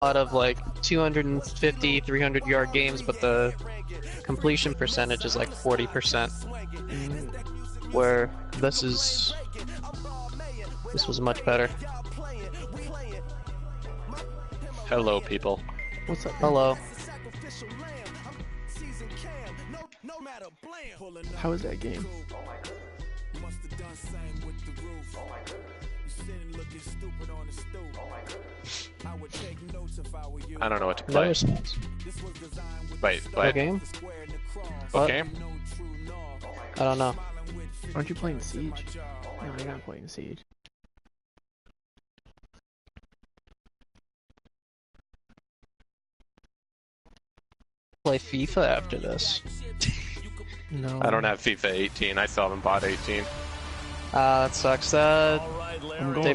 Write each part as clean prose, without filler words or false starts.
lot of like 250, 300-yard games, but the completion percentage is like 40%. Where this was much better. Hello, people. What's up? Hello. How was that game? I don't know what to play. No response. Wait, What what? game? What game? I don't know. Aren't you playing Siege? No, you're not playing Siege. Play FIFA after this. No. I don't have FIFA 18. I still haven't bought 18. That sucks. Save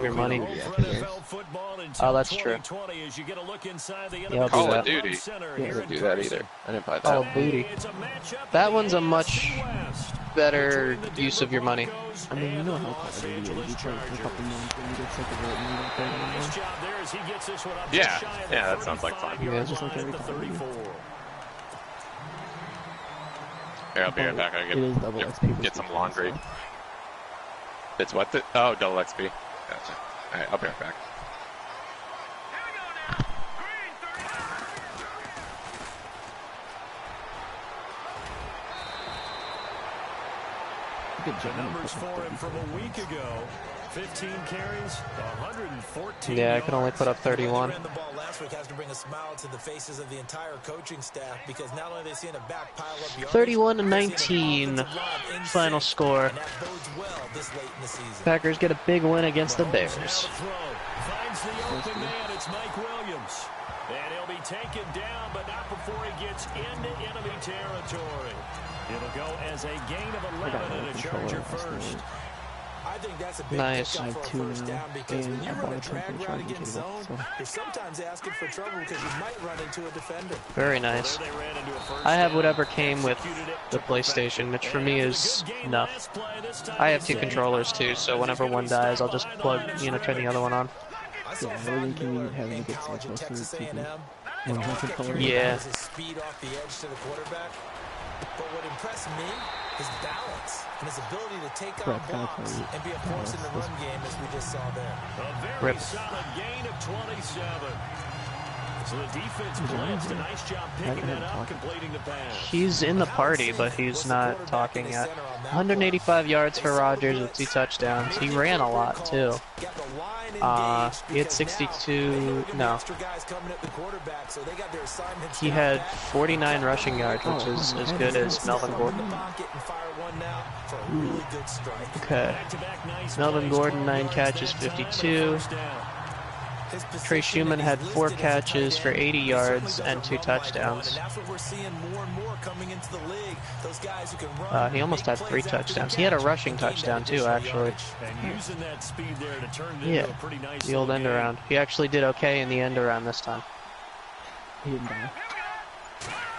your money. Oh, that's true. Yeah, I'll Call do of that. Duty. I didn't do that either. I didn't buy Call that. of Duty. That one's a much better use of your money. I mean, you know how Call of Duty is. You play for a couple months and you get sick of it and you don't play it anymore. Yeah, that sounds like fun. Yeah. It's just like every Call of Duty. Here, I'll be right back. I It is double XP. get some laundry. It's what the? Oh, double XP. Gotcha. Alright, I'll be right back. The numbers for him from a week ago. 15 carries, 114. Yeah, I can only put up 31. The ball last week has to bring a smile to the faces of the entire coaching staff because not only are they seeing a back pile up yards, 31-19 final score. and that bodes well this late in the season. Packers get a big win against the Bears. Finds the open man. It's Mike Williams. And he'll be taken down, but not before he gets into enemy territory. It'll go as a gain of 11 and a Charger first. I think that's a big Nice. pickup for a Two first now, down because when and you I run bought a a drag temporary route charge against cable, zone, so. you're sometimes asking for trouble because you might run into a defender. Very nice. I have whatever came with the PlayStation, which for me is enough. I have two controllers too, so whenever one dies, I'll just plug, turn the other one on. Yeah, really inconvenient having to get so close to the TV. One controller. Yeah. His speed off the edge to the quarterback. But what impressed me, his balance and his ability to take on blocks and be a force in the run game as we just saw there. A very solid gain of 27. So the defense blitz, a nice job picking that up, completing the pass. He's in the party, but he's not talking yet. 185 yards for Rodgers with 2 touchdowns. He ran a lot too. He had 62. No. He had 49 rushing yards, which is as good as Melvin Gordon. Okay. Melvin Gordon 9 catches, 52. Trey Schumann had 4 catches for 80 yards and 2 touchdowns. He almost had 3 touchdowns. He had a rushing touchdown too, actually. Yeah, the old end around. He actually did okay in the end around this time. He didn't die.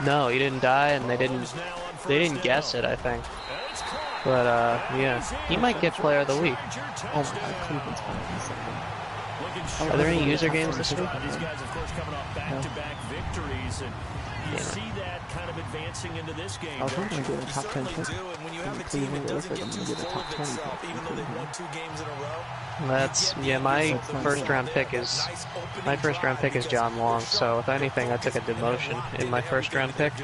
No, he didn't die, and they didn't guess it, I think. But yeah, he might get Player of the Week. Oh my god, Cleveland's fine. Are there any user games this week? These guys, of course, coming off back-to-back victories, and you see that kind of advancing into this game. I was hoping to get a top 10 pick. And when you have a team that doesn't get too full of itself, even though they've won 2 games in a row. That's my first round pick is John Long. So if anything, I took a demotion in my first round pick. A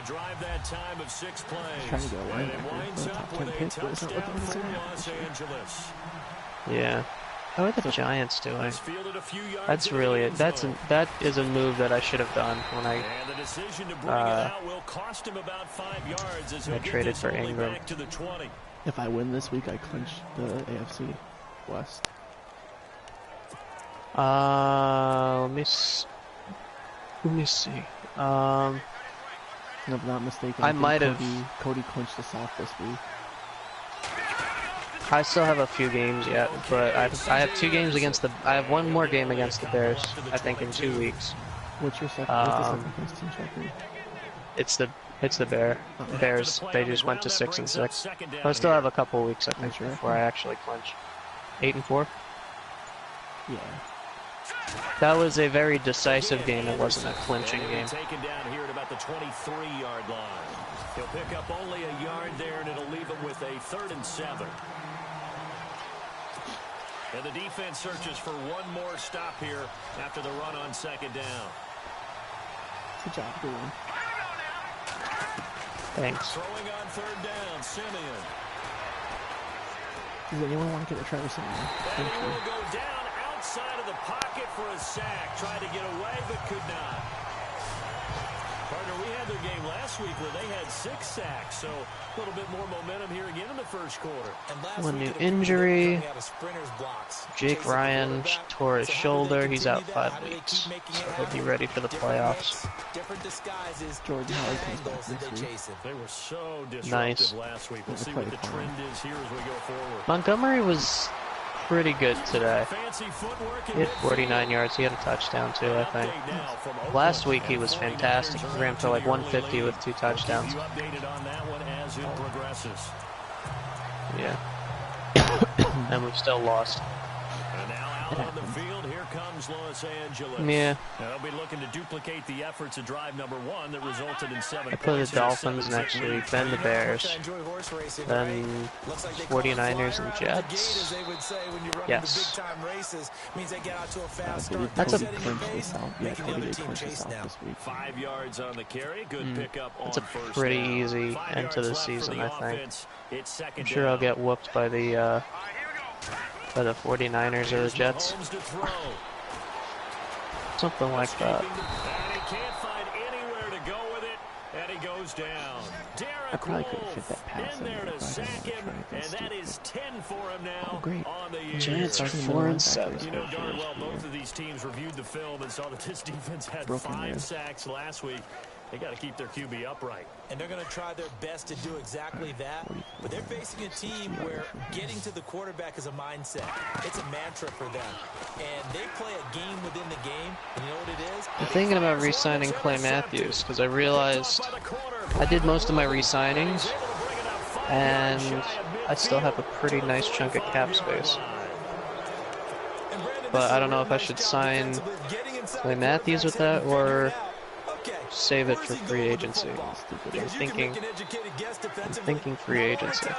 drive that time of 6 plays. Trying to get a And it linebacker winds for a up top with 10 a pick, but it's not touchdown looking for the Los same. Angeles. Yeah. How are the Giants doing? It's fielded a few yards That's in the really end that zone. is a move that I should have done when And the decision to bring it out will cost him about 5 yards as he'll get traded this for only Ingram. back to the 20. If I win this week, I clinch the AFC West. let me see. If I'm not mistaken, I think might have- Cody clinched the South this week. I still have a few games yet, but I have 2 games against the. I have 1 more game against the Bears. I think in 2 weeks. What's your second? What's the second place team's record? It's the Bears. They just went to 6-6. I still have a couple weeks, I think, before I actually clinch. 8-4. Yeah. That was a very decisive game. It wasn't a clinching game. Taken down here at about the 23-yard line. He'll pick up only a yard there, and it'll leave him with a 3rd and 7. And the defense searches for one more stop here after the run on 2nd down. Good job, good one. Thanks. Throwing on 3rd down, Simeon. Does anyone want to get a Travis Simeon? And he will go down outside of the pocket for a sack. Tried to get away, but could not. Partner, we had their game last week where they had 6 sacks, so a little bit more momentum here again in the 1st quarter. One new injury. Jake Ryan tore his shoulder. He's out 5 weeks, so he'll be ready for the playoffs. Jordan Howard comes back this week. They were so disruptive last week. We'll see what the trend is here as we go forward. Montgomery was pretty good today. He had 49 yards. He had a touchdown too, I think. Last week he was fantastic. He ran for like 150 with 2 touchdowns. Yeah. And we've still lost. And now out on the field, here comes Los Angeles. Yeah. They'll be looking to duplicate the efforts of drive number 1 that resulted in 7 I play the Dolphins next week, then the Bears, then 49ers and Jets. Yes. That's a 5 yards on the carry. Good pickup on that's a first pretty down. easy 5 end to the yards left season, for I the think. offense. It's 2nd I'm sure I'll down. get whooped by the 49ers or the Jets. Mahomes to throw. Something like that. And he can't find anywhere to go with it, and he goes down. I probably Derek could have fit that Wolfe pass in there in to if I sack hadn't him, tried and to that stupid. is 10 for him now great. on the year. Giants are 4-7. You know darn well both of these teams reviewed the film and saw that this defense had Broken 5 there. sacks last week. They got to keep their QB upright. And they're going to try their best to do exactly that. But they're facing a team where getting to the quarterback is a mindset. It's a mantra for them. And they play a game within the game. And you know what it is? I'm thinking about re-signing Clay Matthews because I realized I did most of my re-signings and I still have a pretty nice chunk of cap space. But I don't know if I should sign Clay Matthews with that or save it for free agency. I'm thinking free agency.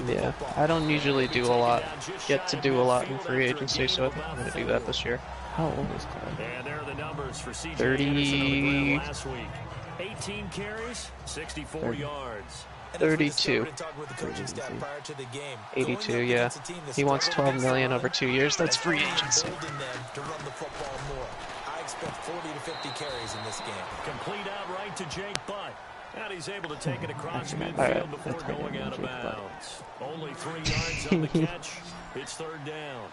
Yeah, I don't usually do a lot, get to do a lot in free agency, so I think I'm going to do that this year. How old is Clay? And there are the numbers for CGL 30. last week. 18 carries, 64 yards. 32. 82, yeah. He wants $12 million over 2 years. That's free agency. I expect 40 to 50 carries in this game. Complete outright to Jake Butt. And he's able to take it across midfield Alright, before that's how going I out of Jake Butt. bounds. Only 3 yards on the catch. It's 3rd down.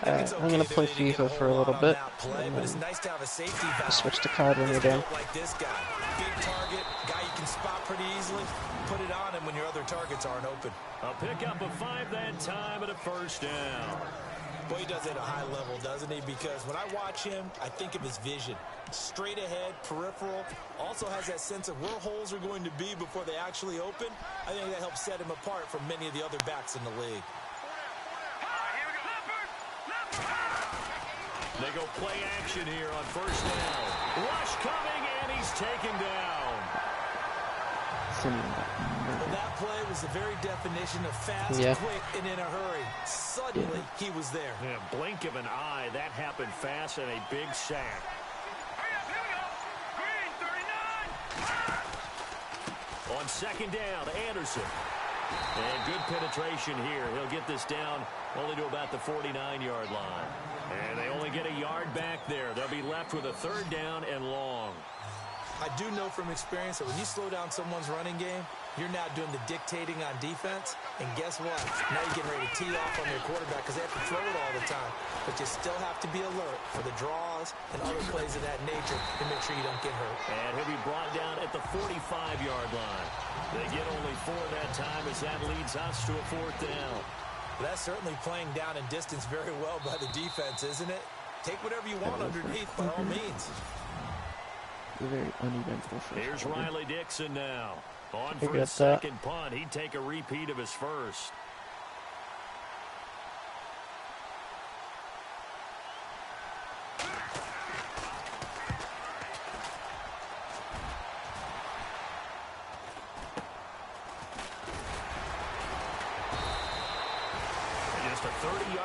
Alright, I'm going to play FIFA for a little bit. Switch to COD when you're done. Like this guy, big target, guy you can spot pretty easily. Put it on him when your other targets aren't open. A pickup of 5 that time and a 1st down. Boy, he does it at a high level, doesn't he? Because when I watch him, I think of his vision. Straight ahead, peripheral. Also has that sense of where holes are going to be before they actually open. I think that helps set him apart from many of the other backs in the league. They go play action here on 1st down. Rush coming, and he's taken down. Well, that play was the very definition of fast, quick, and in a hurry. Suddenly, he was there. Yeah, blink of an eye. That happened fast and a big sack. On 2nd down, Anderson. And good penetration here. He'll get this down only to about the 49-yard line. And they only get a yard back there. They'll be left with a 3rd down and long. I do know from experience that when you slow down someone's running game, you're now doing the dictating on defense. And guess what? Now you're getting ready to tee off on your quarterback because they have to throw it all the time. But you still have to be alert for the draws and other plays of that nature to make sure you don't get hurt. And he'll be brought down at the 45-yard line. They get only 4 that time as that leads us to a 4th down. But that's certainly playing down in distance very well by the defense, isn't it? Take whatever you want underneath by all means. Very uneventful. Here's Riley Dixon now. On I for get his that. 2nd punt. He'd take a repeat of his 1st.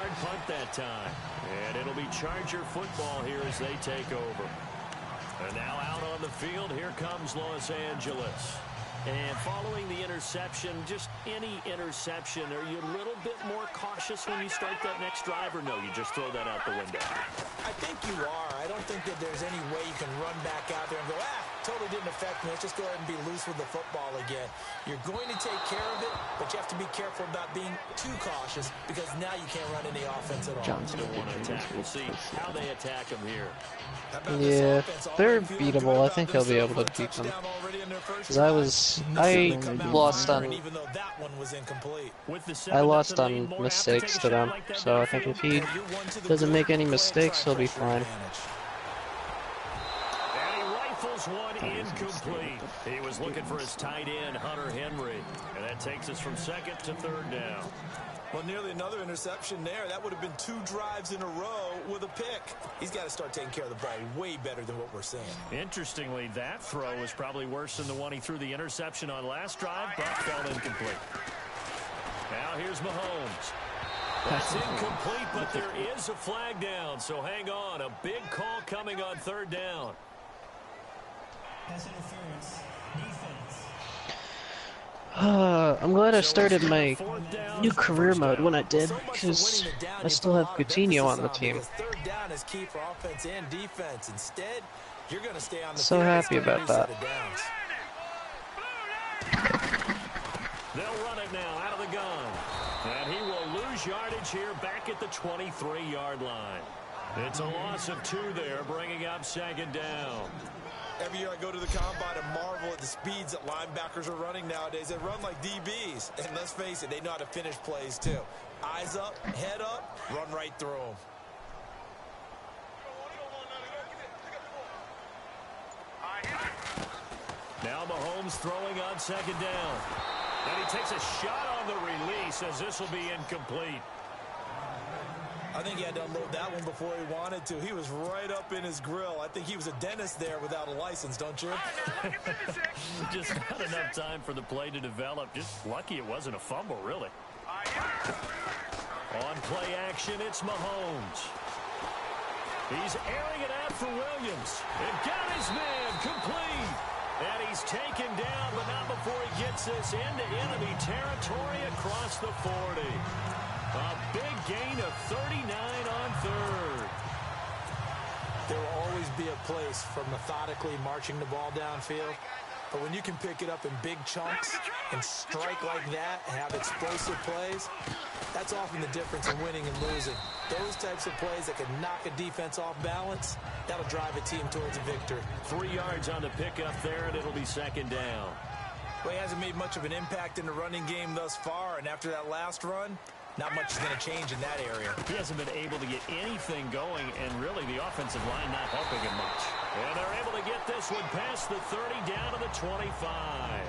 50-yard punt that time. And it'll be Charger football here as they take over. And now out on the field, here comes Los Angeles. And following the interception, just any interception, are you a little bit more cautious when you start that next drive, or no, you just throw that out the window? I think you are. I don't think that there's any way you can run back out there and go, totally didn't affect me. Let's just go ahead and be loose with the football again. You're going to take care of it, but you have to be careful about being too cautious because now you can't run any offense at all. Johnson will want to attack. We'll see how they attack him here. Yeah, they're beatable. I think he'll be able to beat them. Because I lost on mistakes to them. So I think if he doesn't make any mistakes, he'll be fine. And he rifles one incomplete. He was looking for his tight end, Hunter Henry. And that takes us from second to third down. Well, nearly another interception there. That would have been 2 drives in a row with a pick. He's got to start taking care of the ball way better than what we're seeing. Interestingly, that throw was probably worse than the one he threw the interception on last drive, but fell incomplete. Now here's Mahomes. That's incomplete, but there is a flag down, so hang on. A big call coming on third down. Pass interference. Defense. I'm glad I started my new career mode when I did, because I still have Coutinho on the team. Third down is key for offense and defense. Instead, you're going to stay on the so happy about that. They'll run it now out of the gun. And he will lose yardage here back at the 23-yard line. It's a loss of 2 there, bringing up second down. Every year I go to the combine and marvel at the speeds that linebackers are running nowadays. They run like DBs. And let's face it, they know how to finish plays too. Eyes up, head up, run right through them. Now Mahomes throwing on second down. And he takes a shot on the release as this will be incomplete. I think he had to unload that one before he wanted to. He was right up in his grill. I think he was a dentist there without a license, don't you? Just not enough time for the play to develop. Just lucky it wasn't a fumble, really. On play action, it's Mahomes. He's airing it out for Williams. And got his man complete. And he's taken down, but not before he gets this into enemy territory across the 40. A big gain of 39 on third. There will always be a place for methodically marching the ball downfield. But when you can pick it up in big chunks and strike like that and have explosive plays, that's often the difference in winning and losing. Those types of plays that can knock a defense off balance, that'll drive a team towards a victory. 3 yards on the pickup there, and it'll be second down. Well, he hasn't made much of an impact in the running game thus far, and after that last run, not much is going to change in that area. He hasn't been able to get anything going, and really the offensive line not helping him much. And they're able to get this one past the 30 down to the 25.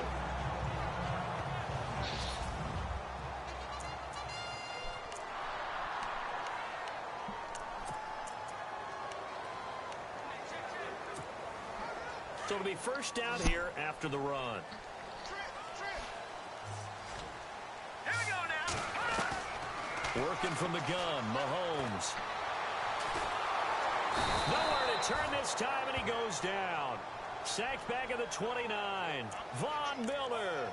So it'll be first down here after the run. Working from the gun, Mahomes. Nowhere to turn this time, and he goes down. Sacked back at the 29. Von Miller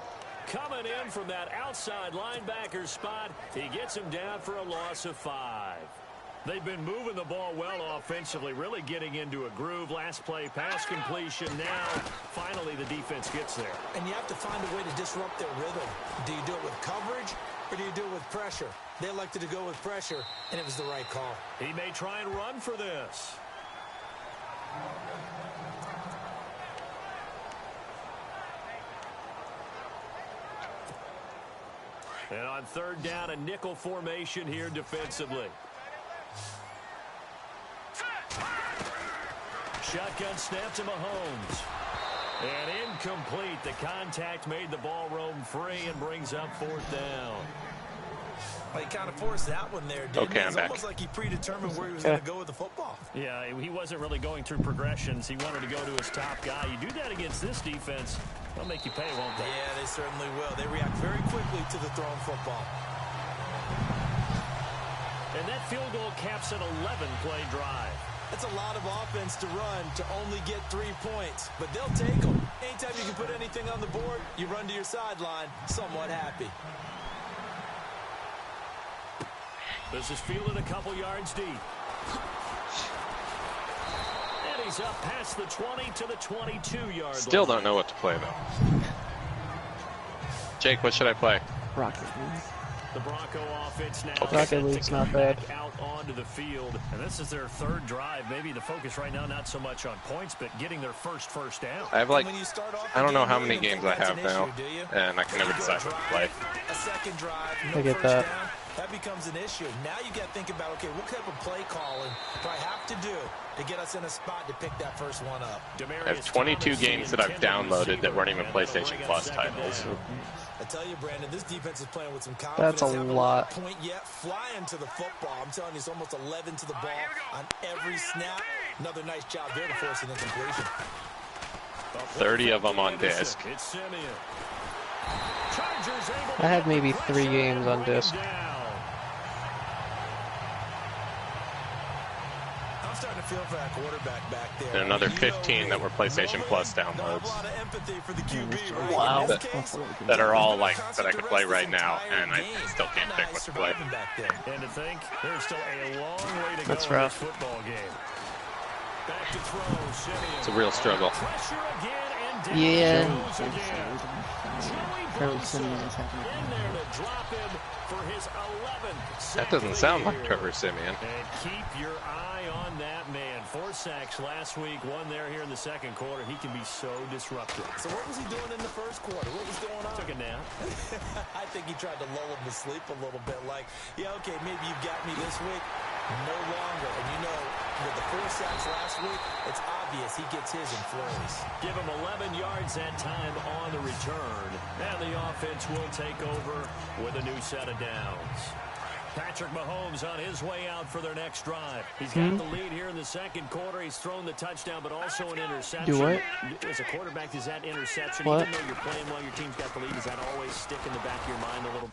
coming in from that outside linebacker spot. He gets him down for a loss of 5. They've been moving the ball well offensively, really getting into a groove. Last play, pass completion. Now, finally, the defense gets there. And you have to find a way to disrupt their rhythm. Do you do it with coverage, or do you do it with pressure? They elected to go with pressure, and it was the right call. He may try and run for this. And on third down, a nickel formation here defensively. Shotgun snap to Mahomes. And incomplete. The contact made the ball roam free and brings up fourth down. Well, he kind of forced that one there, didn't he? I'm It's back. almost like he predetermined where he was going to go with the football. Yeah, he wasn't really going through progressions. He wanted to go to his top guy. You do that against this defense, they'll make you pay, won't they? Yeah, they certainly will. They react very quickly to the thrown football. And that field goal caps an 11-play drive. That's a lot of offense to run to only get 3 points, but they'll take them. Anytime you can put anything on the board, you run to your sideline somewhat happy. This is fielded a couple yards deep. And he's up past the 20 to the 22-yard line. Still don't know what to play, though. Jake, what should I play? Rocket League. The Bronco offense now Rocket League's not bad. out onto the field. And this is their third drive. Maybe the focus right now not so much on points, but getting their first down. I have like, I don't know how many games I have now, and I can never decide what to play. A second drive, I get that. That becomes an issue. Now you got to think about, okay, what type of play calling do I have to do to get us in a spot to pick that first one up? I have 22 games that I've downloaded that weren't even PlayStation Plus titles. I tell you, Brandon, this defense is playing with some confidence. That's a lot. Point yet, flying to the football. I'm telling you, it's almost 11 to the ball on every snap. Another nice job there to force an incompletion. 30 of them on disc. I have maybe 3 games on disc. I'm starting to feel for that quarterback back there. And another 15 that were PlayStation Plus downloads. Wow. That are all like, that I could play right now, and I still can't pick what to play. And to think, there's still a long way to go That's in rough. this football game. Back to throw, Simeon. It's a real struggle. Pressure again, and down Yeah. he goes again. Trevor Simeon is having In there to drop him for his 11th. That doesn't sound like Trevor Simeon. And keep your eye on that man. 4 sacks last week, 1 there here in the second quarter. He can be so disruptive. So what was he doing in the first quarter? What was going on? Took a nap. I think he tried to lull him to sleep a little bit. Like, yeah, okay, maybe you've got me this week. No longer. And you know, with the 4 sacks last week, it's obvious he gets his in flurries. Give him 11 yards that time on the return. And the offense will take over with a new set of downs. Patrick Mahomes on his way out for their next drive. He's got the lead here in the second quarter. He's thrown the touchdown, but also an interception. Do what? As a quarterback, is that interception? What? Even though you're playing while your team's got the lead, does that always stick in the back of your mind a little?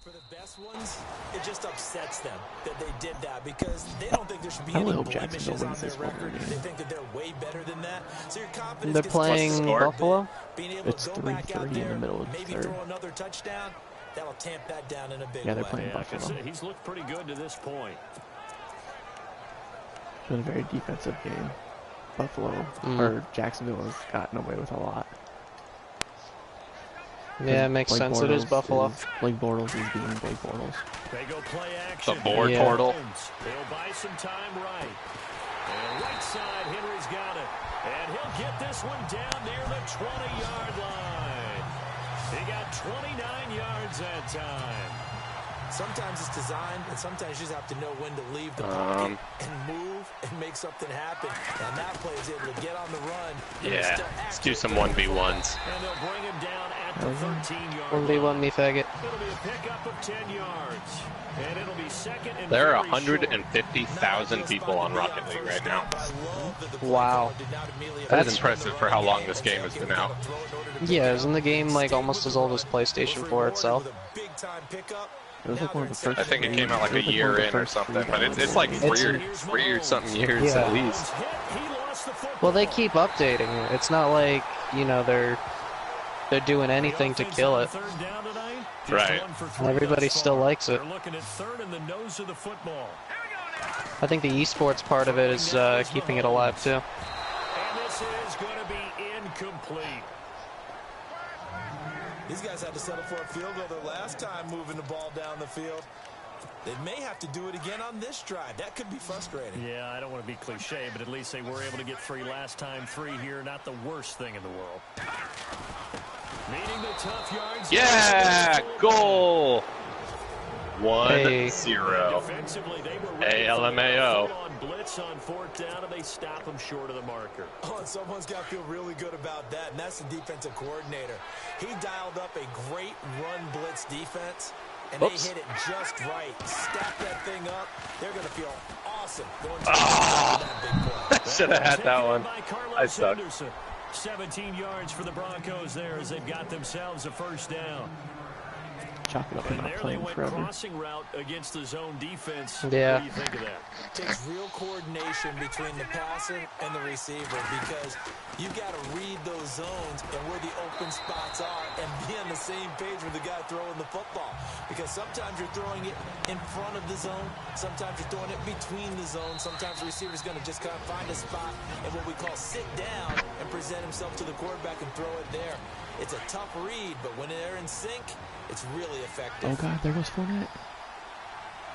For the best ones, it just upsets them that they did that because they don't think there should be I any hope Jacksonville blemishes on wins their this one record. again. They think that they're way better than that. So your confidence They're gets playing tested a little Buffalo? bit. Being able It's to go back out 3-3 in there, the middle of the maybe third. throw another touchdown, that'll tamp that down in a big Yeah, they're way. playing Yeah, 'cause Buffalo. he's looked pretty good to this point. It's been a very defensive game. Buffalo, or Jacksonville, has gotten away with a lot. Yeah, it makes Blake sense. It is Bortles Buffalo. Blake Bortles is being Blake Bortles. They go play action. The board Yeah. portal. They'll buy some time right. And right side, Henry's got it. And he'll get this one down near the 20-yard line. He got 29 yards that time. Sometimes it's designed, and sometimes you just have to know when to leave the pocket and move and make something happen. And that play is able to get on the run. Yeah, let's do some 1v1s. And they'll bring him down at the 13-yard 1v1 me faggot. It'll be a pickup of 10 yards. And it'll be second and There are very short. 150,000 people on Rocket League right now. Wow. That's impressive for how long this game has been out. Yeah, isn't the game like almost as old as PlayStation 4 itself? It was like one of the first. I think it came out like a it was year one of the in or first something, three but it's like three or something years Yeah. at least. Well, they keep updating it. It's not like, you know, they're doing anything to kill it. Right. Everybody still likes it. They're looking at third in the nose of the football. I think the esports part of it is keeping it alive too. And this is going to be incomplete. These guys had to settle for a field goal their last time moving the ball down the field. They may have to do it again on this drive. That could be frustrating. Yeah, I don't want to be cliche, but at least they were able to get 3 last time. 3 here, not the worst thing in the world. Meeting the tough yards. Yeah, goal. 1-0. Defensively, they were ALMAO. on blitz on 4th down, and they stop them short of the marker. Oh, and someone's got to feel really good about that, and that's the defensive coordinator. He dialed up a great run blitz defense, and they hit it just right. Stack that thing up. They're going to feel awesome going to that big play. Should have had that one. I suck. 17 yards for the Broncos there as they've got themselves a 1st down. Chalk it up and not There they playing went forever. crossing route against the zone defense. Yeah. What do you think of that? It takes real coordination between the passer and the receiver because you got to read those zones and where the open spots are and be on the same page with the guy throwing the football. Because sometimes you're throwing it in front of the zone. Sometimes you're throwing it between the zones. Sometimes the receiver's going to just kind of find a spot and what we call sit down and present himself to the quarterback and throw it there. It's a tough read, but when they're in sync, it's really effective. Oh God, there goes Fournette.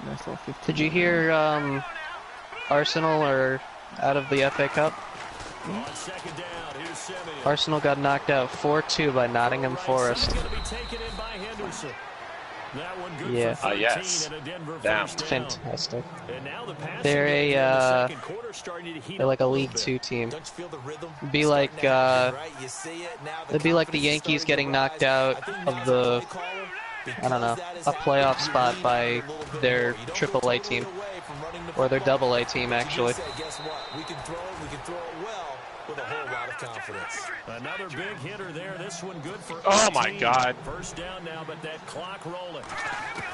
Nice little 15. Did you hear Arsenal are out of the FA Cup? On 2nd down, here's Simeon. Arsenal got knocked out 4-2 by Nottingham Forest. It's going to be taken in by Henderson. That one good Yeah. for 13 yes. and a Denver Damn. 1st down. Fantastic. And now the passing They're game in a, the second quarter starting to heat They're like up a little League bit. 2 team. Don't you feel the rhythm? Be like, Starting to happen, right? You see it, now It'd be like the confidence is Yankees starting getting to knocked rise. out I think of now the, as a play caller, I don't know, because that is a playoff happening, spot you by lean into it a little bit their more. You don't go AAA totally team. away from running the Or their football. AA team, You actually. say, guess what? We can throw it well with a whole lot of confidence. Another big hitter there. This one good for Oh, my 18. God. 1st down now, but that clock rolling.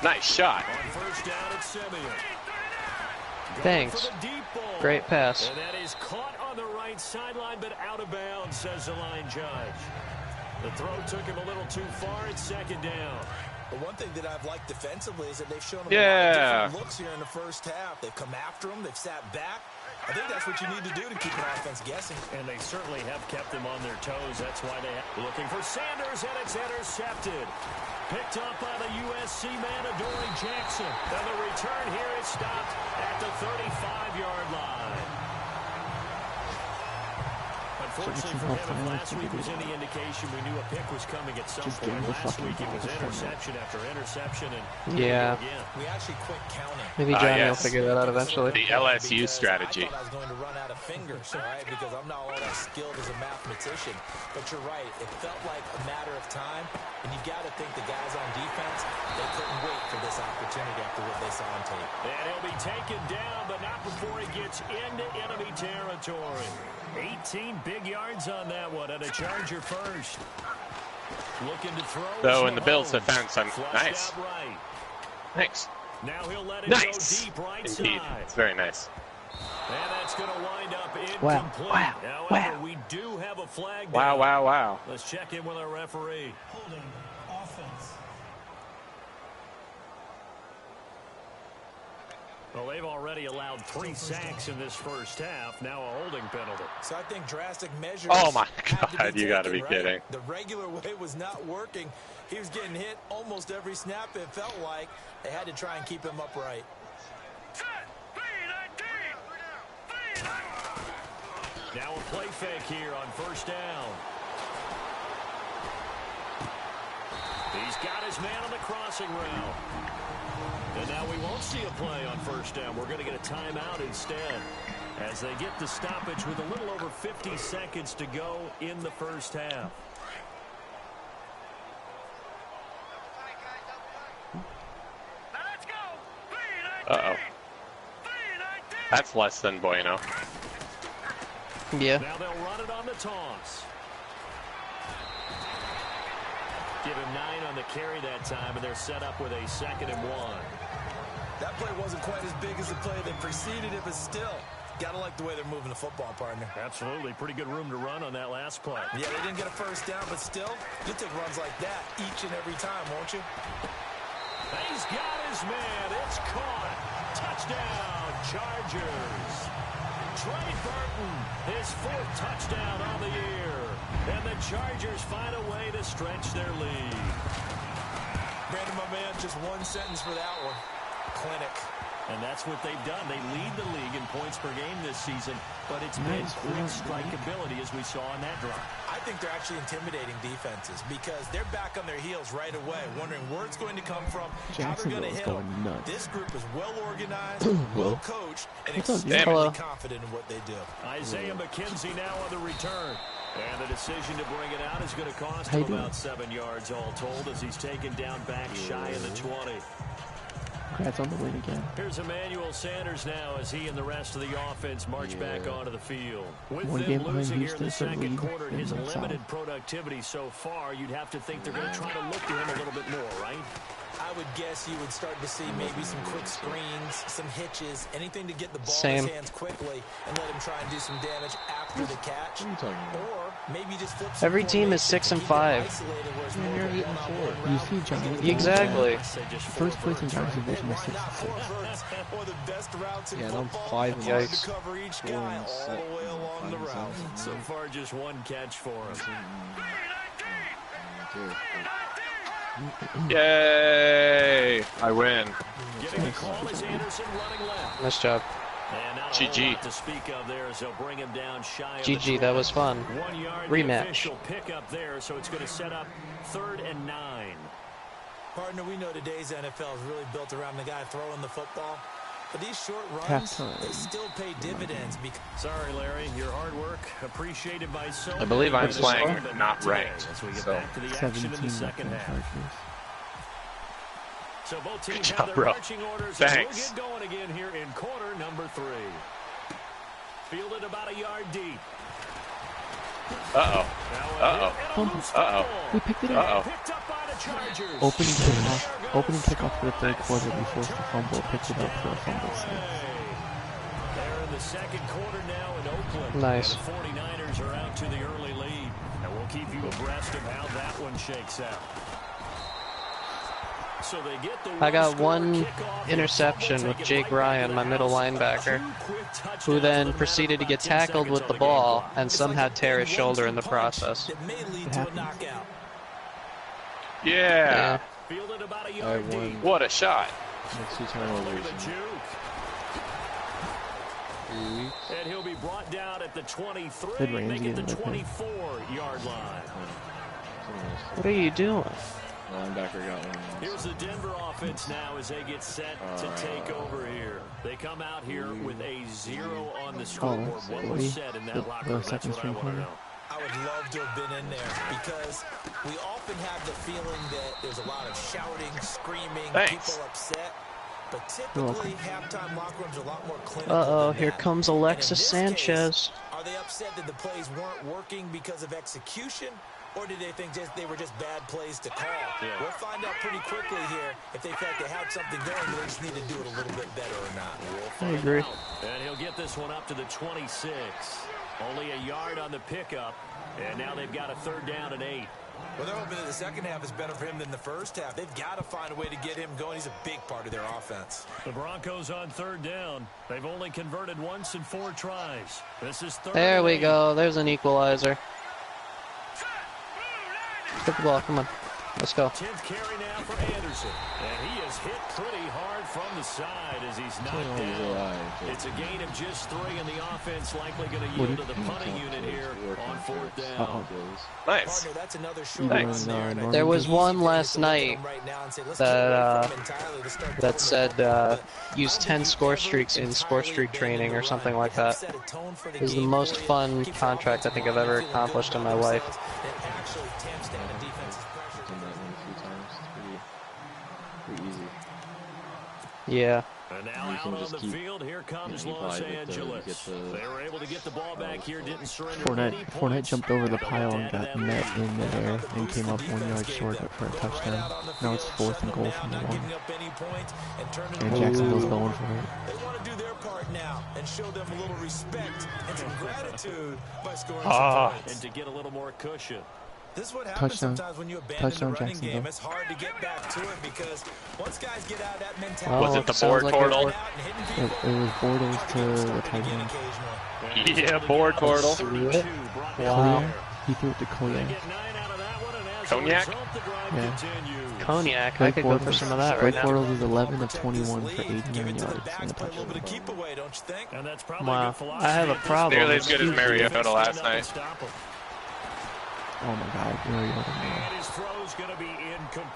Nice shot. On 1st down, it's Simeon. Going Thanks. for the deep ball. Great pass. And that is caught on the right sideline, but out of bounds, says the line judge. The throw took him a little too far. It's 2nd down. But one thing that I've liked defensively is that they've shown a lot Yeah. of different looks here in the first half. They've come after him. They've sat back. I think that's what you need to do to keep an offense guessing. And they certainly have kept them on their toes. That's why they looking for Sanders, and it's intercepted. Picked up by the USC man, Adoree Jackson. And the return here is stopped at the 35-yard line. Unfortunately for him, if last week was any indication, we knew a pick was coming at some Just point. give me the Last fucking week it ball was to interception after interception, and Yeah. again. We actually quit counting. Maybe Johnny will yes. figure that out eventually. The LSU Because strategy. I thought I was going to run out of fingers, all right, because I'm not all that skilled as a mathematician. But you're right. It felt like a matter of time, and you got to think the guys on defense, they couldn't wait for this opportunity after what they saw on tape. And he'll be taken down, but not before he gets into enemy territory. 18 big yards on that one, and a Charger first. Looking to throw. So in the Bills' defense, I'm Flushed nice. out right. Thanks. Now he'll let it Nice. go deep right Indeed. side. It's very nice. And that's going to wind up Wow. incomplete. Wow. However, Wow. we do have a flag Wow, down. wow, wow. Let's check in with our referee. Holding offense. Well, they've already allowed 3 sacks in this first half. Now a holding penalty. So I think drastic measures. Oh, my had to God, be you gotta taken, be right? kidding. The regular way was not working. He was getting hit almost every snap, it felt like. They had to try and keep him upright. Now a play fake here on 1st down. He's got his man on the crossing route. And now we won't see a play on 1st down. We're going to get a timeout instead as they get the stoppage with a little over 50 seconds to go in the first half. Uh-oh. That's less than bueno. Yeah. Now they'll run it on the toss. Give him 9 on the carry that time, and they're set up with a 2nd and 1. That play wasn't quite as big as the play that preceded it, but still, gotta like the way they're moving the football, partner. Absolutely. Pretty good room to run on that last play. Yeah, they didn't get a first down, but still, you'll take runs like that each and every time, won't you? He's got his man. It's caught. Touchdown, Chargers. Trey Burton, his 4th touchdown on the year. And the Chargers find a way to stretch their lead. Brandon, my man, just one sentence for that one. Clinic. And that's what they've done. They lead the league in points per game this season, but it's been quick strikeability as we saw in that drive. I think they're actually intimidating defenses because they're back on their heels right away, wondering where it's going to come from, how they're going to hit them. This group is well organized, well coached, and extremely confident in what they do. Isaiah McKenzie now on the return. And the decision to bring it out is going to cost him about 7 yards all told as he's taken down back shy of the 20. Congrats on the win again. Here's Emmanuel Sanders now as he and the rest of the offense march back onto the field. With One them game behind losing here in the Houston, second quarter, his and limited productivity so far, you'd have to think they're going to try to look to him a little bit more, right? I would guess you would start to see maybe some quick screens, some hitches, anything to get the ball Same. in his hands quickly and let him try and do some damage after the catch. Or maybe just flip some Every team is 6 and 5. You see Johnny. Exactly. First place in Johnny's division is 6 and 6. Yeah, I'm 5 and Yikes. to cover each guy all the way along the route. So far, just one catch for him. Yay! I win. Getting a call is Anderson running left. Nice job. And not a GG. whole lot to speak of there as they'll bring him down shy of the GG, that was fun. 1 yard Rematch. The official pickup there, so it's going to set up 3rd and 9. Partner, we know today's NFL is really built around the guy throwing the football. But these short runs, they still pay dividends. Sorry, Larry, your hard work appreciated by so I believe I'm many. playing not ranked. As we get So back to the action in the 17 second half. So both teams job, have their bro. marching orders. Thanks. We'll get going again here in quarter number 3. Fielded about a yard deep. Uh-oh. We picked it up. Picked up by the Chargers. Opening kickoff for the 3rd quarter. We forced the fumble. Picked it up for a fumble. They're in the second quarter now in Oakland. Nice. And the 49ers are out to the early lead. And we'll keep you abreast of how that one shakes out. So they get the I got one interception with Jake Ryan, my middle linebacker, who then proceeded to get tackled with the ball and somehow tear his shoulder in the process. Yeah. I won. What a shot. Next 2 turnovers. 3 weeks. And he'll be brought down at the 23. Good range They get the again, right 24-yard line. What are you doing? Linebacker got one. Here's the Denver offense now as they get set to take over here. They come out here with a 0 on the scoreboard. What was said in that locker room? That's what I want to know. I would love to have been in there because we often have the feeling that there's a lot of shouting, screaming, people upset. But typically, halftime locker rooms are a lot more clinical. Uh-oh, than here that. comes Alexis Sanchez. Case, are they upset that the plays weren't working because of execution? Or did they think they were just bad plays to call? Yeah. We'll find out pretty quickly here if they felt they had something going, but they just need to do it a little bit better or not. I agree. And he'll get this one up to the 26. Only a yard on the pickup, and now they've got a 3rd down and 8. Well, they're hoping that the second half is better for him than the first half. They've got to find a way to get him going. He's a big part of their offense. The Broncos on 3rd down. They've only converted once in 4 tries. This is 3rd. There we go. There's an equalizer. Get the ball. Come on. Let's go. 10th carry now for Anderson. And he is hit pretty hard from the side as he's knocked down. It's a gain of just 3, and the offense likely going to yield to the punting unit here on 4th down. Nice. Partner, that's another short Thanks. run there. There was one last night that said use 10 score streaks in score streak training or something like that. It was the most fun contract I think I've ever accomplished in my life. Yeah. And now out on the field, here comes Los Angeles. They were able to get the ball back here, didn't surrender. Fournette jumped over the pile and got met in midair and came up 1 yard short for a touchdown. Now it's 4th and goal from the 1. And Jacksonville's going for it. They want to do their part now and show them a little respect and some gratitude by scoring some points. And to get a little more cushion. This is what happens Touchdown. sometimes when you abandon Touchdown, the running Jacksonville. game. It's hard to get back to it because once guys get out of that mentality, Was it the sounds board like portal? It was Bortles to the tight end. Yeah, board portal. Wow. He threw it to Cognac. Cognac? Yeah. Cognac. I could go for some of that right Blake now. Bortles is 11 of 21 for 89 yards and a touchdown. Wow. I have a problem. Nearly as good as Mariota last night. Oh my God, Mariota.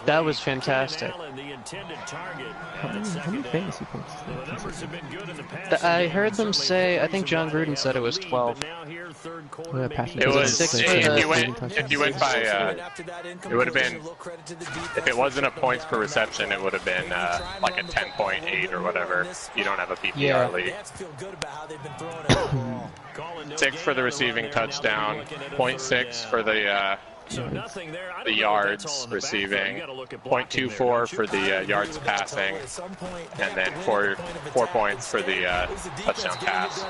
That was fantastic. How many fantasy points? I heard them say, I think John Gruden said it was 12. It was if you went by it would have been, if it wasn't a points per reception, it would have been like a 10.8 or whatever. You don't have a PPR league. 6 for the receiving touchdown, 0.6 for the yards receiving, 0.24 for the yards passing, and then 4 points for the touchdown pass.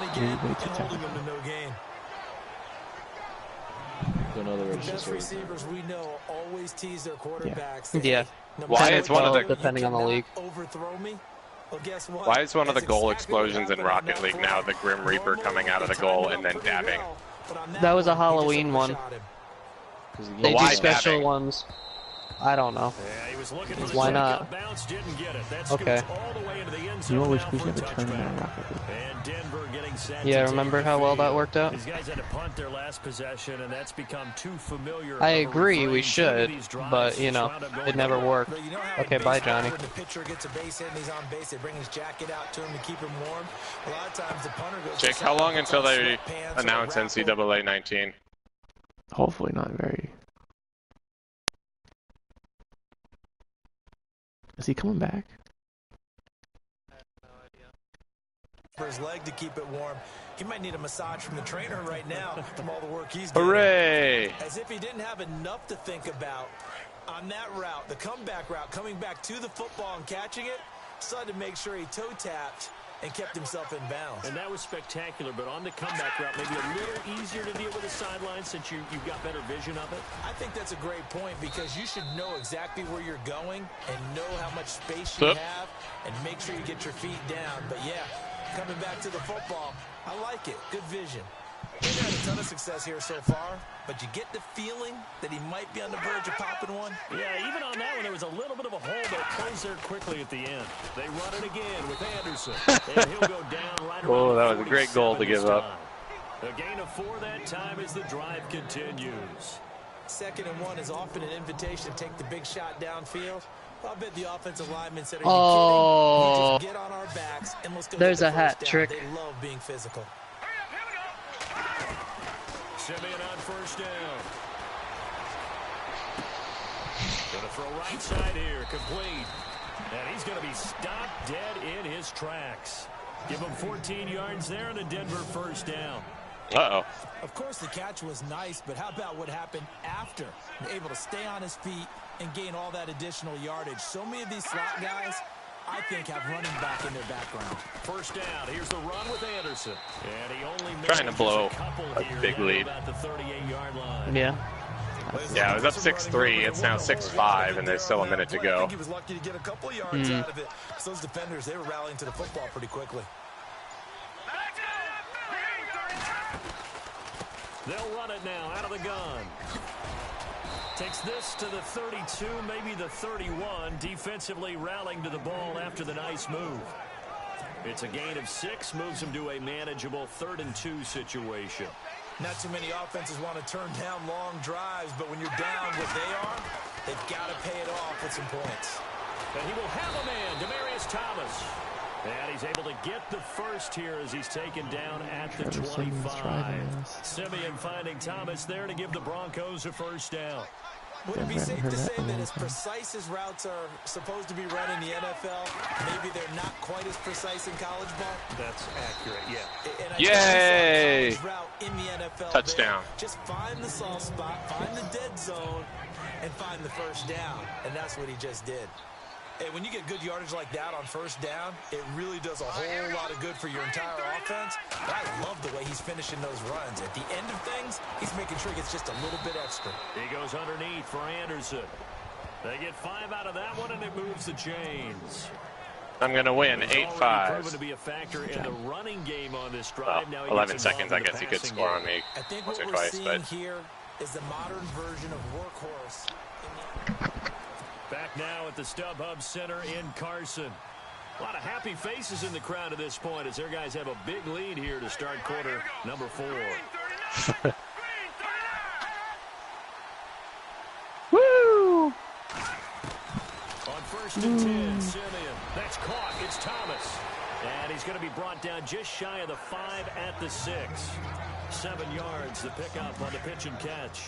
In other words, Best receivers we know always tease their quarterbacks. Yeah. Why is one of the depending on the league? Overthrow me? Well, guess what? Why is one of the goal explosions in Rocket League now the Grim Reaper coming out of the goal and then dabbing? That was a Halloween one. They do Why special dabbing? ones. I don't know. Why not? Okay. You always wish you had a tournament on Rocket League. Yeah, remember how well that worked out? These guys had to punt their last possession, and that's become too familiar. I agree, we should, but, you know, it never worked. Okay, bye, Johnny. When the pitcher gets a base hit and he's on base, they bring his jacket out to him to keep him warm. A lot of times the punter goes... Jake, how long until they announce NCAA 19? Hopefully not very. Is he coming back? For his leg to keep it warm. He might need a massage from the trainer right now from all the work he's doing. Hooray! As if he didn't have enough to think about on that route, the comeback route, coming back to the football and catching it, decided to make sure he toe tapped and kept himself in bounds. And that was spectacular, but on the comeback route, maybe a little easier to deal with the sideline since you've got better vision of it. I think that's a great point because you should know exactly where you're going and know how much space you have and make sure you get your feet down. But yeah, coming back to the football, I like it. Good vision. He's had a ton of success here so far, but you get the feeling that he might be on the verge of popping one. Yeah, even on that one, there was a little bit of a hole, but it closed there quickly at the end. They run it again with Anderson, and he'll go down right around. Oh, that was a great goal to give up. A gain of 4 that time as the drive continues. 2nd and 1 is often an invitation to take the big shot downfield. I bet the offensive lineman said, "Are you kidding? You just get on our backs and let's go." There's a hat trick. They love being physical. Simeon on first down. Going to throw right side here, complete. And he's going to be stopped dead in his tracks. Give him 14 yards there and a Denver first down. Uh-oh. Of course, the catch was nice, but how about what happened after? Able to stay on his feet and gain all that additional yardage. So many of these slot guys, I think, have running back in their background. First down. Here's the run with Anderson. And he only Trying to blow a big lead. About the 38-yard line. Yeah. Yeah, it was up 6-3. It's now 6-5, and there's still a minute to go. I think he was lucky to get a couple yards out of it. So those defenders, they were rallying to the football pretty quickly. They'll run it now out of the gun. Takes this to the 32, maybe the 31. Defensively rallying to the ball after the nice move. It's a gain of 6, moves him to a manageable 3rd and 2 situation. Not too many offenses want to turn down long drives, but when you're down what they are, they've got to pay it off with some points. And he will have a man, Demaryius Thomas. And he's able to get the first here as he's taken down at the 25. Simeon finding Thomas there to give the Broncos a first down. Would it be safe to say that as precise as routes are supposed to be run in the NFL, maybe they're not quite as precise in college ball? That's accurate, yeah. Yay! Route in the NFL Touchdown. there. Just find the soft spot, find the dead zone, and find the first down. And that's what he just did. Hey, when you get good yardage like that on first down, it really does a whole lot of good for your entire offense. But I love the way he's finishing those runs. At the end of things, he's making sure he gets just a little bit extra. He goes underneath for Anderson. They get 5 out of that one, and it moves the chains. I'm going to win 8-5. Proven to be a factor in the running game on this drive. Well, now 11 seconds, I guess he could score on me I think once or what we're twice. seeing But here is the modern version of workhorse. Back now at the StubHub Center in Carson. A lot of happy faces in the crowd at this point as their guys have a big lead here to start quarter number 4. Woo! On first and 10, Simeon. That's caught. It's Thomas. And he's going to be brought down just shy of the 5 at the 6. 7 yards, the pickup on the pitch and catch.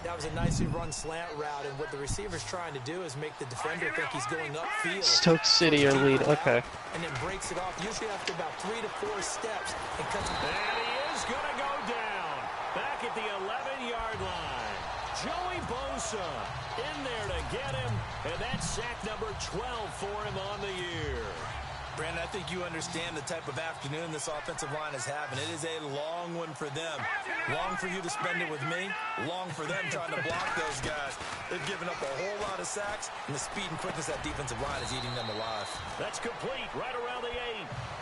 That was a nicely run slant route, and what the receiver's trying to do is make the defender think he's going upfield. Stoke City are lead. Okay. And then breaks it off, usually after about 3 to 4 steps, and cuts it. And he is going to go down. Back at the 11-yard line. Joey Bosa in there to get him, and that's sack number 12 for him on the year. Brandon, I think you understand the type of afternoon this offensive line is having. It is a long one for them. Long for you to spend it with me. Long for them trying to block those guys. They've given up a whole lot of sacks, and the speed and quickness that defensive line is eating them alive. That's complete right around the 8.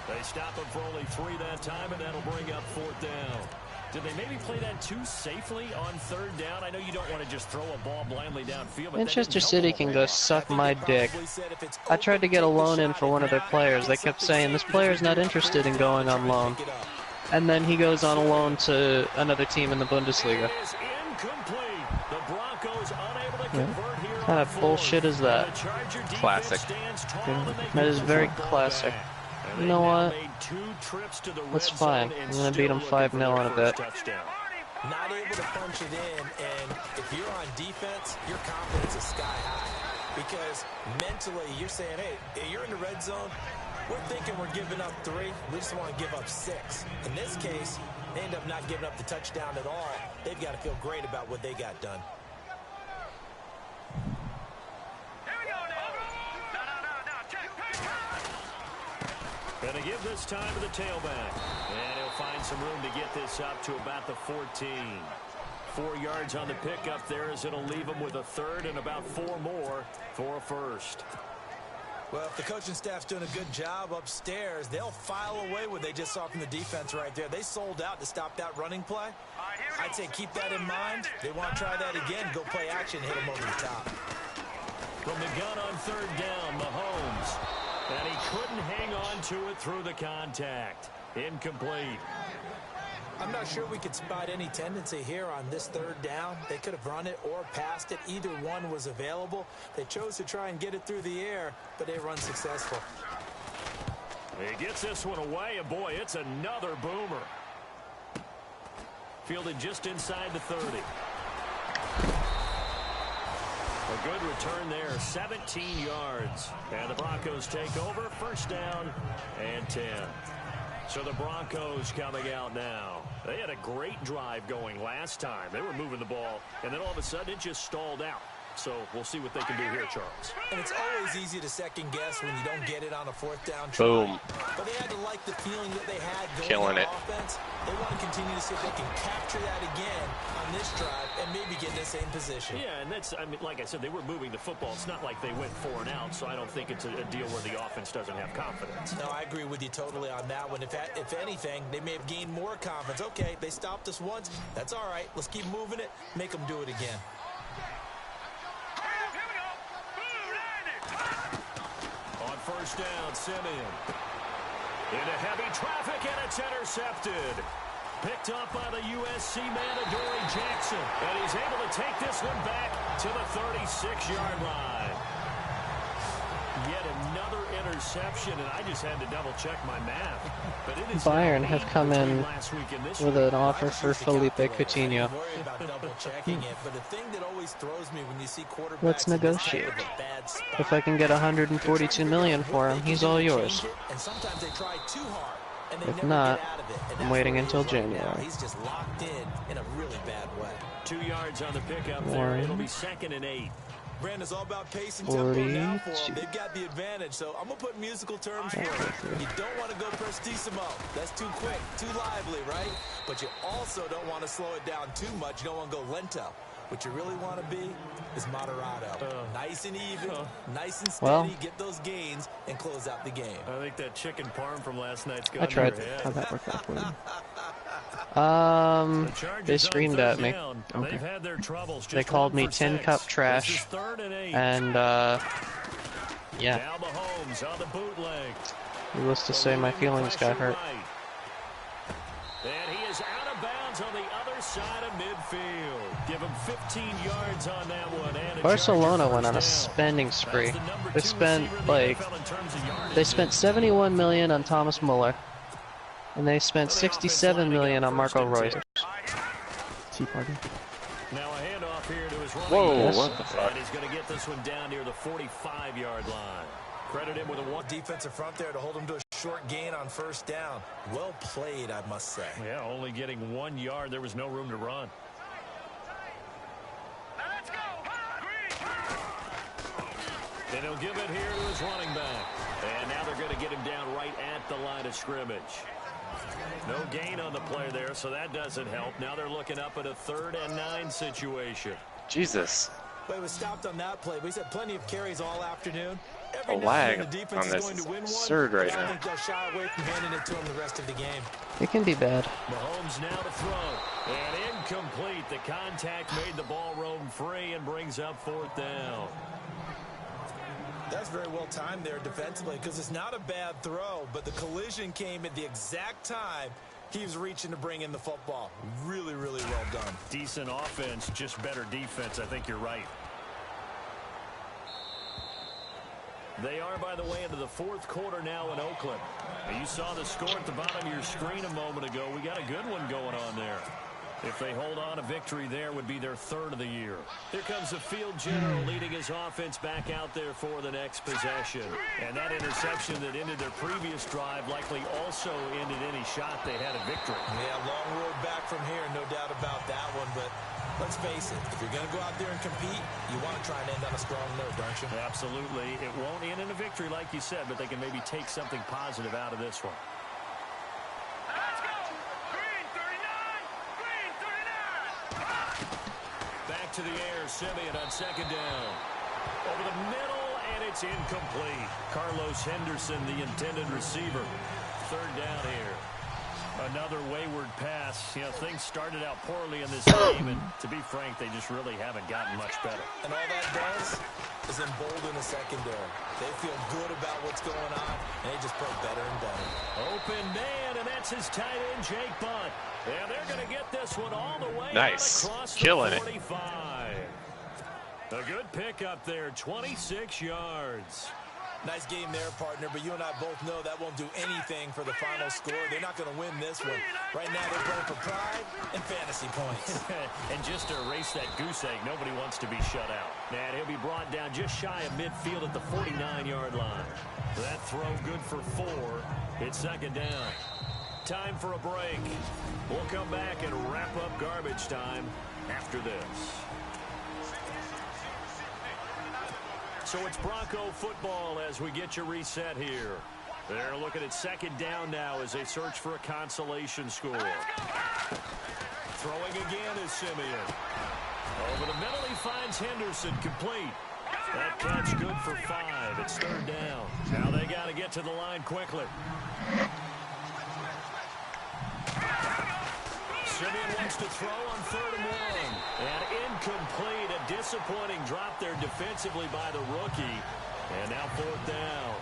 They stop him for only 3 that time, and that'll bring up 4th down. Did they maybe play that too safely on 3rd down? I know you don't want to just throw a ball blindly downfield. But Manchester City can go suck my dick. I tried to get a loan in for one of their players. They kept saying, this player's not interested in going on loan. And then he goes on a loan to another team in the Bundesliga. What kind of bullshit is that? Classic. That is very classic. You know what? That's fine. I'm going to beat him 5-0 in a bit. Not able to punch it in, and if you're on defense, your confidence is sky high. Because mentally, you're saying, hey, you're in the red zone. We're thinking we're giving up 3. We just want to give up 6. In this case, they end up not giving up the touchdown at all. They've got to feel great about what they got done. Gonna give this time to the tailback. And he'll find some room to get this up to about the 14. 4 yards on the pickup there as it'll leave him with a 3rd and about 4 more for a 1st. Well, if the coaching staff's doing a good job upstairs, they'll file away what they just saw from the defense right there. They sold out to stop that running play. I'd say keep that in mind. They want to try that again, go play action, hit them over the top. From the gun on 3rd down, Mahomes. And he couldn't hang on to it through the contact. Incomplete. I'm not sure we could spot any tendency here on this 3rd down. They could have run it or passed it. Either one was available. They chose to try and get it through the air, but they were unsuccessful. He gets this one away, and boy, it's another boomer. Fielded just inside the 30. A good return there, 17 yards. And the Broncos take over, 1st down and 10. So the Broncos coming out now. They had a great drive going last time. They were moving the ball, and then all of a sudden it just stalled out. So we'll see what they can do here, Charles. And it's always easy to second guess when you don't get it on a 4th down try. Boom. But they had to like the feeling that they had going Killing on it. offense. They want to continue to see if they can capture that again on this drive and maybe get in the same position. Yeah, and that's, I mean, like I said, they were moving the football. It's not like they went 4 and out, so I don't think it's a deal where the offense doesn't have confidence. No, I agree with you totally on that one. If anything, they may have gained more confidence. Okay, they stopped us once. That's all right. Let's keep moving it. Make them do it again. On 1st down, Simeon. Into heavy traffic, and it's intercepted. Picked up by the USC man, Adoree Jackson. And he's able to take this one back to the 36-yard line. Yet another interception, and I just had to double-check my math. But it is Bayern have come in with an offer for Felipe Coutinho. Let's negotiate. If I can get $142 million for him, he's all yours. If not, I'm waiting until January. He's just locked in a really bad way. 2 yards on the pickup there. It'll be 2nd and 8. Brandon, it's all about pace and tempo now for them. They've got the advantage, so I'm going to put musical terms for it. You don't want to go prestissimo. That's too quick, too lively, right? But you also don't want to slow it down too much. You don't want to go lento. What you really want to be is moderato. Nice and even, nice and steady, get those gains, and close out the game. I think that chicken parm from last night's got I tried. How'd that work out for you? They screamed at me. Okay. Had their troubles. They called me tin cup trash. And, yeah. Now Mahomes on the bootleg. Needless to say, my feelings got hurt. And he is out of bounds on the other side of midfield. Give him 15 yards on that one. And Barcelona went on a spending spree. They spent spent 71 million on Thomas Muller, and they spent 67 million on Marco Reus. Tea party. Now a handoff here to his running Whoa, back. what the fuck? And he's going to get this one down near the 45-yard line. Credit him with a one defensive front there to hold him to a short gain on first down. Well played, I must say. Yeah, only getting 1 yard. There was no room to run. Let's go. And he'll give it here to his running back. And now they're going to get him down right at the line of scrimmage. No gain on the play there, so that doesn't help. Now they're looking up at a 3rd and 9 situation. Jesus. But he was stopped on that play. But he's had plenty of carries all afternoon. The lag on this is absurd right now. I think they'll shy away from handing it to him the rest of the game. It can be bad. Mahomes now to throw. And incomplete. The contact made the ball roam free and brings up 4th down. That's very well timed there defensively because it's not a bad throw, but the collision came at the exact time he was reaching to bring in the football. Really, really well done. Decent offense, just better defense. I think you're right. They are, by the way, into the 4th quarter now in Oakland. Now, you saw the score at the bottom of your screen a moment ago. We got a good one going on there. If they hold on, a victory there would be their 3rd of the year. Here comes the field general leading his offense back out there for the next possession. And that interception that ended their previous drive likely also ended any shot they had a victory. Yeah, long road back from here, no doubt about that one. But let's face it, if you're going to go out there and compete, you want to try and end on a strong note, don't you? Absolutely. It won't end in a victory like you said, but they can maybe take something positive out of this one. Let's go. Green 39. Green 39. Back to the air, Simeon on 2nd down. Over the middle, and it's incomplete. Carlos Henderson, the intended receiver. 3rd down here. Another wayward pass. You know, things started out poorly in this game, and to be frank, they just really haven't gotten much better. And all that does is embolden the secondary. They feel good about what's going on, and they just play better and better. Open man, and that's his tight end, Jake Butt. And they're going to get this one all the way Nice. across Killing the it. 45. A good pickup there, 26 yards. Nice game there, partner, but you and I both know that won't do anything for the final score. They're not going to win this one. Right now, they're playing for pride and fantasy points. And just to erase that goose egg, nobody wants to be shut out. And he'll be brought down just shy of midfield at the 49-yard line. That throw good for 4. It's 2nd down. Time for a break. We'll come back and wrap up garbage time after this. So it's Bronco football as we get you reset here. They're looking at 2nd down now as they search for a consolation score. Throwing again is Simeon. Over the middle, he finds Henderson complete. That catch good for 5. It's 3rd down. Now they got to get to the line quickly. Simeon wants to throw on 3rd and 1. And incomplete. A disappointing drop there defensively by the rookie. And now 4th down.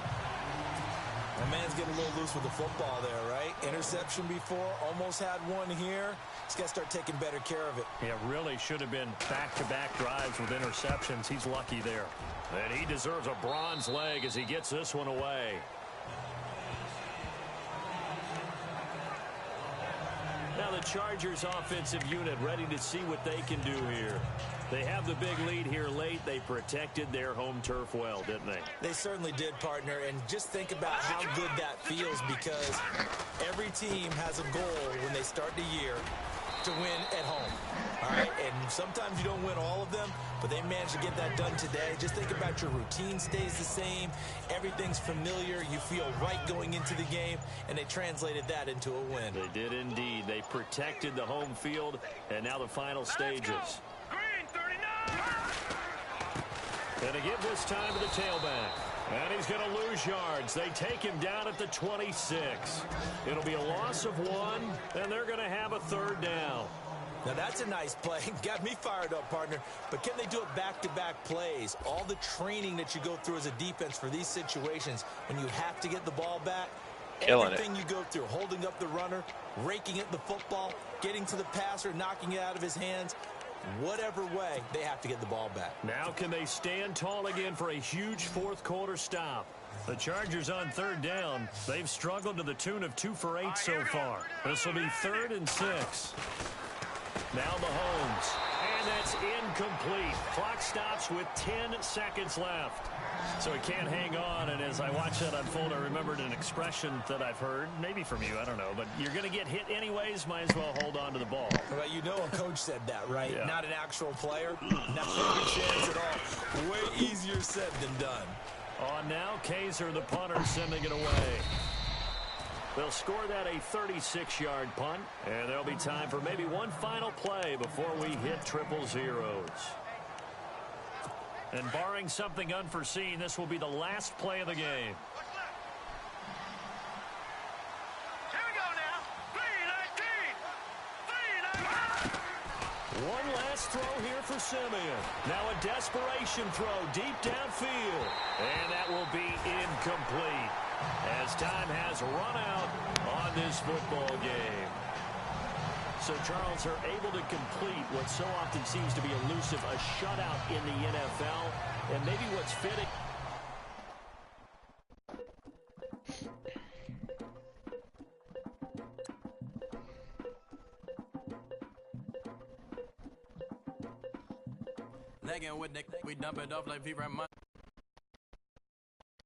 My man's getting a little loose with the football there, right? Interception before, almost had one here. He's got to start taking better care of it. Yeah, really should have been back-to-back drives with interceptions. He's lucky there. And he deserves a bronze leg as he gets this one away. Now the Chargers offensive unit ready to see what they can do here. They have the big lead here late. They protected their home turf well, didn't they? They certainly did, partner. And just think about how good that feels because every team has a goal when they start the year. to win at home. All right, and sometimes you don't win all of them, but they managed to get that done today. Just think about your routine stays the same. Everything's familiar. You feel right going into the game, and they translated that into a win. They did indeed. They protected the home field, and now the final stages. Green 39. And to give this time to the tailback. And he's going to lose yards. They take him down at the 26. It'll be a loss of 1, and they're going to have a 3rd down. Now, that's a nice play. Got me fired up, partner. But can they do it back-to-back plays? All the training that you go through as a defense for these situations, when you have to get the ball back, everything you go through, holding up the runner, raking at the football, getting to the passer, knocking it out of his hands, whatever way, they have to get the ball back. Now can they stand tall again for a huge 4th quarter stop? The Chargers on 3rd down. They've struggled to the tune of 2 for 8 so far. This will be 3rd and 6. Now Mahomes, and that's incomplete. Clock stops with 10 seconds left. So he can't hang on, and as I watch that unfold, I remembered an expression that I've heard, maybe from you, I don't know, but you're going to get hit anyways, might as well hold on to the ball. Well, you know a coach said that, right? Yeah. Not an actual player. Not a chance at all. Way easier said than done. On now, Kaiser, the punter, sending it away. They'll score that a 36-yard punt, and there'll be time for maybe one final play before we hit triple zeros. And barring something unforeseen, this will be the last play of the game. Here we go now. 3-19. 3-19. One last throw here for Simeon. Now a desperation throw deep downfield. And that will be incomplete as time has run out on this football game. So, Charles, are able to complete what so often seems to be elusive, a shutout in the NFL, and maybe what's fitting. Again with Nick, we dump it off like V-Ram.